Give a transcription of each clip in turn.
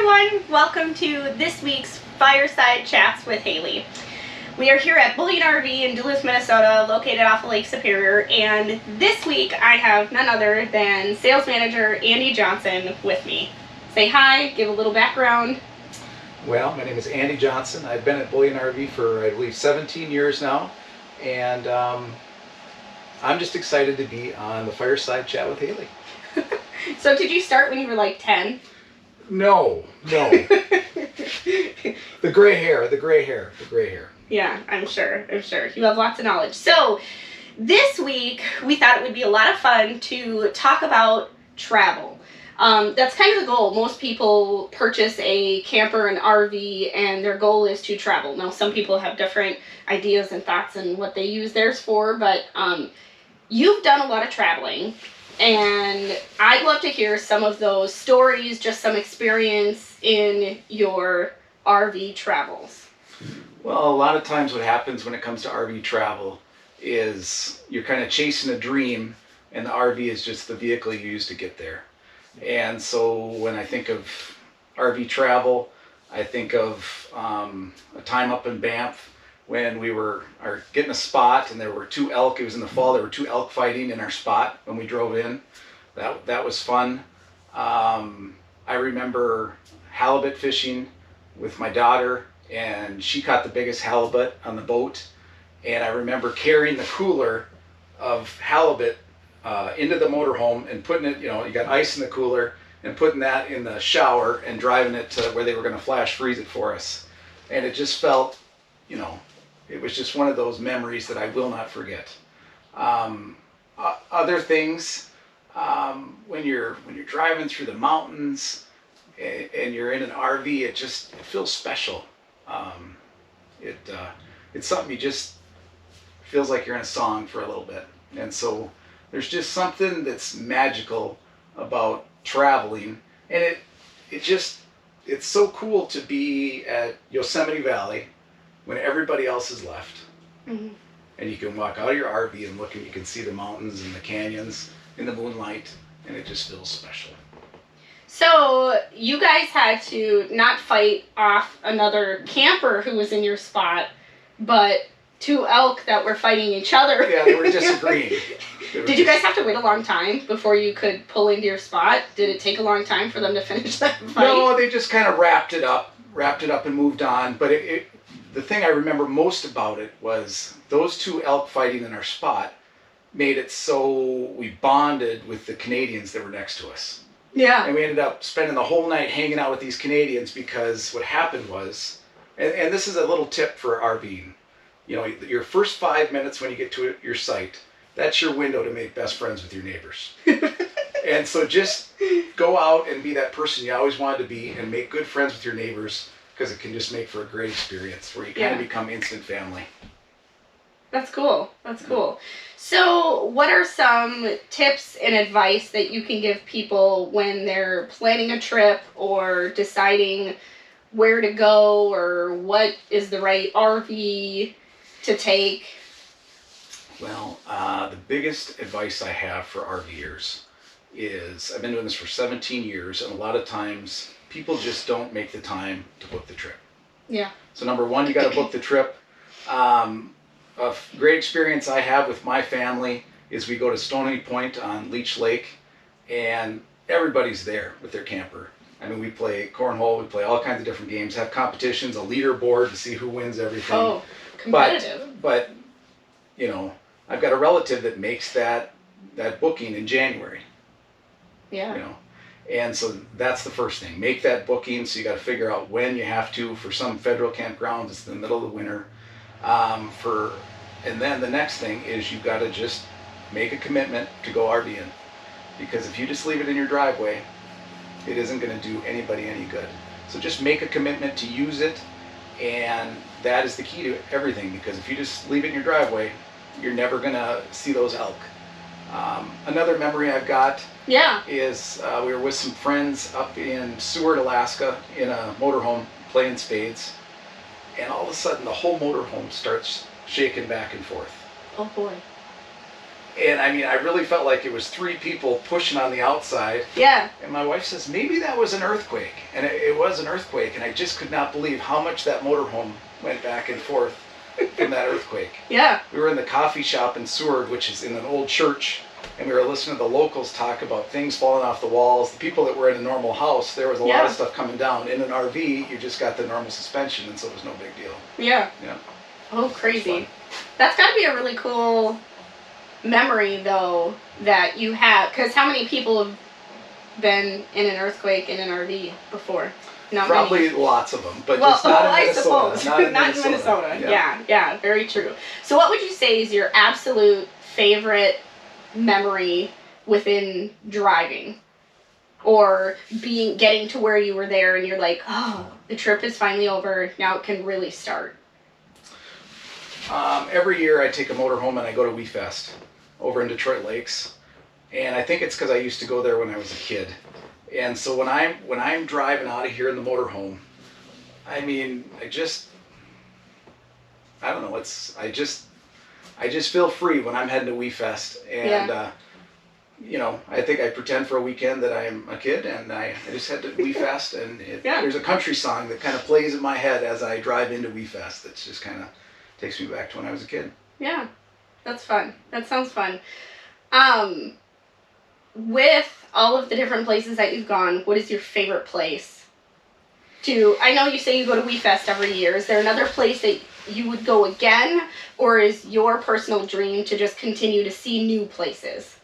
everyone, welcome to this week's Fireside Chats with Hali. We are here at Bullion RV in Duluth, Minnesota, located off of Lake Superior, and this week I have none other than sales manager Andy Johnson with me. Say hi, give a little background. Well, my name is Andy Johnson. I've been at Bullion RV for, I believe, 17 years now, and I'm just excited to be on the Fireside Chat with Hali. So did you start when you were like 10? No. The gray hair. Yeah, I'm sure. You have lots of knowledge. So this week we thought it would be a lot of fun to talk about travel. That's kind of the goal. Most people purchase a camper, an RV, and their goal is to travel. Now, some people have different ideas and thoughts on what they use theirs for, but you've done a lot of traveling, and I'd love to hear some of those stories, just some experience in your RV travels. Well, a lot of times what happens when it comes to RV travel is you're kind of chasing a dream, and the RV is just the vehicle you use to get there. And so when I think of RV travel, I think of a time up in Banff when we were getting a spot, and there were two elk. It was in the fall. There were two elk fighting in our spot when we drove in. That was fun. I remember halibut fishing with my daughter, and she caught the biggest halibut on the boat. And I remember carrying the cooler of halibut into the motorhome and putting it, you got ice in the cooler, and putting that in the shower and driving it to where they were going to flash freeze it for us. And it just felt, it was just one of those memories that I will not forget. Other things, when you're driving through the mountains and you're in an RV, it feels special. It's something you just feels like you're in a song for a little bit. And so there's just something that's magical about traveling, and it's so cool to be at Yosemite Valley when everybody else has left. Mm-hmm. And you can walk out of your RV and look, and you can see the mountains and the canyons in the moonlight, and it just feels special. So you guys had to not fight off another camper who was in your spot, but two elk that were fighting each other. Yeah, they were disagreeing. Did you guys have to wait a long time before you could pull into your spot? Did it take a long time for them to finish that fight? No, they just kind of wrapped it up and moved on. But the thing I remember most about it was those two elk fighting in our spot made it so we bonded with the Canadians that were next to us. Yeah. And we ended up spending the whole night hanging out with these Canadians, because what happened was, and this is a little tip for RVing, your first 5 minutes when you get to your site, that's your window to make best friends with your neighbors. And so just go out and be that person you always wanted to be, and make good friends with your neighbors, because it can just make for a great experience where you kind of become instant family. That's cool. So what are some tips and advice that you can give people when they're planning a trip or deciding where to go, or what is the right RV to take? Well, the biggest advice I have for RVers is, I've been doing this for 17 years, and a lot of times people just don't make the time to book the trip. Yeah. So number one, you got to book the trip. A great experience I have with my family is we go to Stony Point on Leech Lake, and everybody's there with their camper. I mean, we play cornhole, we play all kinds of different games, have competitions, a leaderboard to see who wins everything. Oh, competitive. But I've got a relative that makes that booking in January. Yeah. And so that's the first thing. Make that booking. So you got to figure out when you have to. For some federal campgrounds, it's the middle of the winter. And then the next thing is you've got to just make a commitment to go RVing, because if you just leave it in your driveway, it isn't going to do anybody any good. So just make a commitment to use it, and that is the key to everything, because if you just leave it in your driveway, you're never going to see those elk. Another memory I've got is we were with some friends up in Seward, Alaska, in a motorhome playing spades, and all of a sudden the whole motorhome starts shaking back and forth. Oh boy. And I mean, I really felt like it was 3 people pushing on the outside. Yeah. And my wife says, maybe that was an earthquake. And it was an earthquake. And I just could not believe how much that motorhome went back and forth from that earthquake. Yeah. We were in the coffee shop in Seward, which is in an old church. And we were listening to the locals talk about things falling off the walls. The people that were in a normal house, there was a lot of stuff coming down. In an RV, you just got the normal suspension, and so it was no big deal. Yeah. Yeah. Oh, crazy. That's got to be a really cool memory, though, that you have. Because how many people have been in an earthquake in an RV before? Not Probably many. lots of them, but just not in Minnesota. Suppose. Not in Minnesota. Yeah, very true. So what would you say is your absolute favorite memory within driving? Or getting to where you were there and you're like, oh, the trip is finally over, now it can really start? Every year I take a motorhome and I go to WeFest over in Detroit Lakes, and I think it's because I used to go there when I was a kid. And so when I'm driving out of here in the motorhome, I mean, I don't know, I just feel free when I'm heading to WeFest, and you know, I think I pretend for a weekend that I am a kid, and I just head to WeFest, and there's a country song that kind of plays in my head as I drive into WeFest. That's just kind of takes me back to when I was a kid. Yeah, that's fun. That sounds fun. With all of the different places that you've gone, what is your favorite place? I know you say you go to WeFest every year. Is there another place that you would go again, or is your personal dream to just continue to see new places?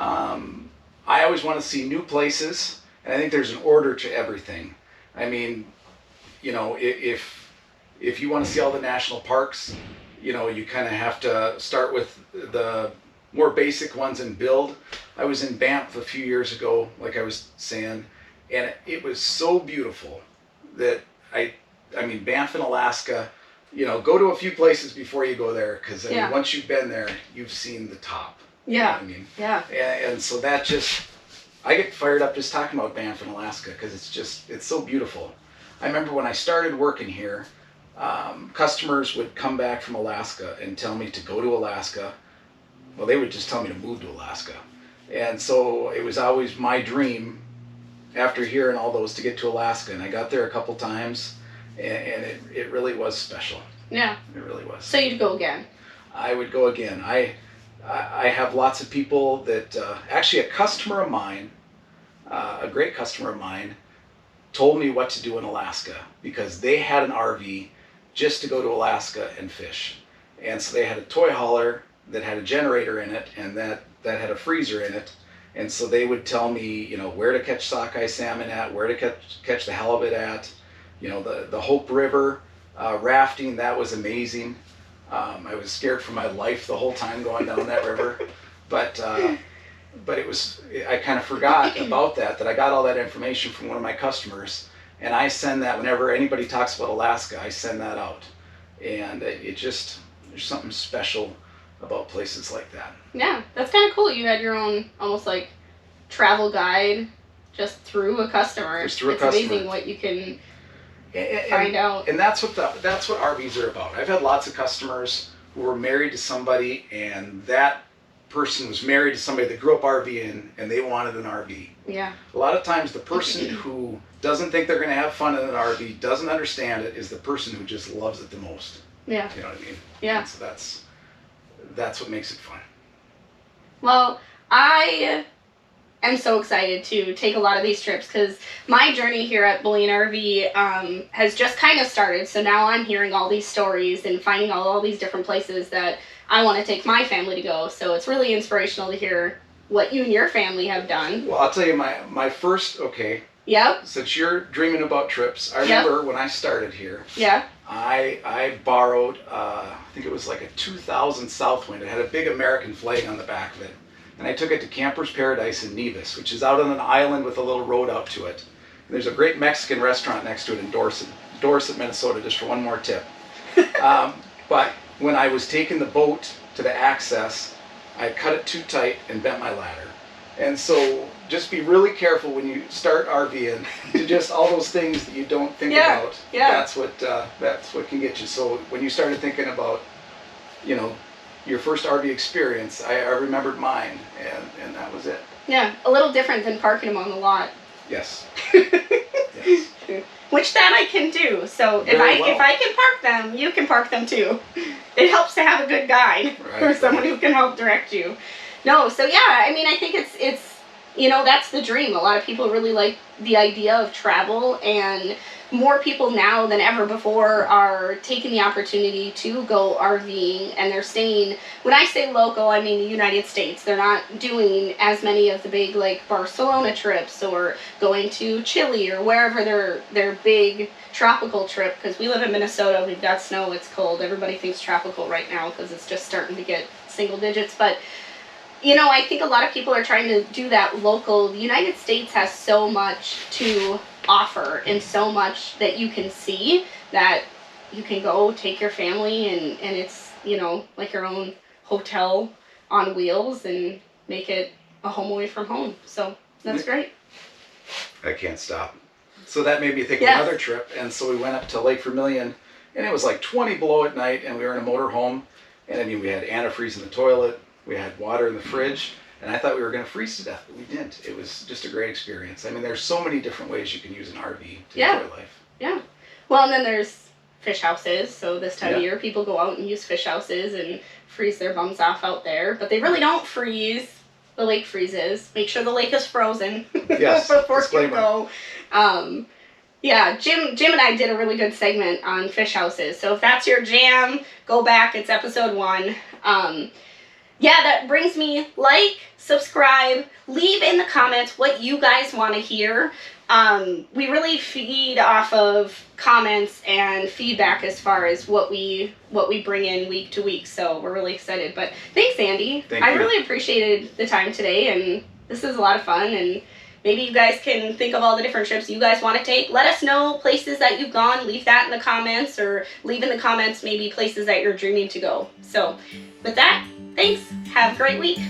I always want to see new places, and I think there's an order to everything. I mean, you know, if you want to see all the national parks, you know, you kind of have to start with the more basic ones and build. I was in Banff a few years ago, like I was saying, and it was so beautiful that I mean, Banff in Alaska, you know, go to a few places before you go there, because I mean, once you've been there, you've seen the top. Yeah. You know what I mean? Yeah. And so that just, I get fired up just talking about Banff in Alaska, because it's so beautiful. I remember when I started working here, customers would come back from Alaska and tell me to go to Alaska. Well, they would just tell me to move to Alaska. And so it was always my dream, after hearing all those, to get to Alaska. And I got there a couple times, and it really was special. Yeah. It really was. So you'd go again? I would go again. I have lots of people that, actually a customer of mine, a great customer of mine, told me what to do in Alaska, because they had an RV just to go to Alaska and fish. And so they had a toy hauler that had a generator in it, and that had a freezer in it. And so they would tell me, you know, where to catch sockeye salmon at, where to catch the halibut at, you know, the Hope River, rafting, that was amazing. I was scared for my life the whole time going down that river, but it was, I kind of forgot about that I got all that information from one of my customers, and I send that whenever anybody talks about Alaska, I send that out. And it just, there's something special about places like that. Yeah, that's kind of cool. You had your own almost like travel guide just through a customer. Just through a customer. It's amazing what you can find out. And that's what RVs are about. I've had lots of customers who were married to somebody, and that person was married to somebody that grew up RVing, and they wanted an RV. Yeah. A lot of times the person who doesn't think they're going to have fun in an RV, doesn't understand it, is the person who just loves it the most. Yeah. You know what I mean? Yeah. And so that's what makes it fun. Well, I am so excited to take a lot of these trips, because my journey here at Bullion RV has just kind of started. So now I'm hearing all these stories and finding all these different places that I want to take my family to go. So it's really inspirational to hear what you and your family have done. Well, I'll tell you my first, okay. Yep. Since you're dreaming about trips, I remember when I started here. Yeah. I borrowed, I think it was like a 2000 Southwind. It had a big American flag on the back of it. And I took it to Camper's Paradise in Nevis, which is out on an island with a little road out to it. And there's a great Mexican restaurant next to it in Dorset, Minnesota, just for one more tip. But when I was taking the boat to the access, I cut it too tight and bent my ladder. And so just be really careful when you start RVing to just all those things that you don't think about. Yeah. That's what can get you. So when you started thinking about, you know, your first RV experience. I remembered mine, and that was it. Yeah, a little different than parking them on the lot. Yes. Yes. Which that I can do. So if Very well. I can park them, you can park them too. It helps to have a good guide or someone who can help direct you. No, so yeah, I mean, I think it's that's the dream. A lot of people really like the idea of travel, and more people now than ever before are taking the opportunity to go RVing, and they're staying, when I say local, I mean the United States. They're not doing as many of the big like Barcelona trips or going to Chile or wherever their big tropical trip, because we live in Minnesota, we've got snow, it's cold, everybody thinks tropical right now because it's just starting to get single digits, but I think a lot of people are trying to do that local. The United States has so much to offer and so much that you can see that you can go take your family and it's, like your own hotel on wheels and make it a home away from home. So that's great. I can't stop. So that made me think of another trip. And so we went up to Lake Vermilion, and it was like 20 below at night, and we were in a motor home. And I mean, we had antifreeze in the toilet. We had water in the fridge, and I thought we were going to freeze to death, but we didn't. It was just a great experience. I mean, there's so many different ways you can use an RV to enjoy life. Yeah. Well, and then there's fish houses. So this time of year, people go out and use fish houses and freeze their bums off out there. But they really don't freeze. The lake freezes. Make sure the lake is frozen before you go. Jim and I did a really good segment on fish houses. So if that's your jam, go back. It's episode 1. That brings me, subscribe, leave in the comments what you guys want to hear. We really feed off of comments and feedback as far as what we bring in week to week. So we're really excited. But thanks, Andy. I really appreciated the time today, and this is a lot of fun. And maybe you guys can think of all the different trips you guys want to take. Let us know places that you've gone. Leave that in the comments, or leave in the comments maybe places that you're dreaming to go. So with that, thanks. Have a great week.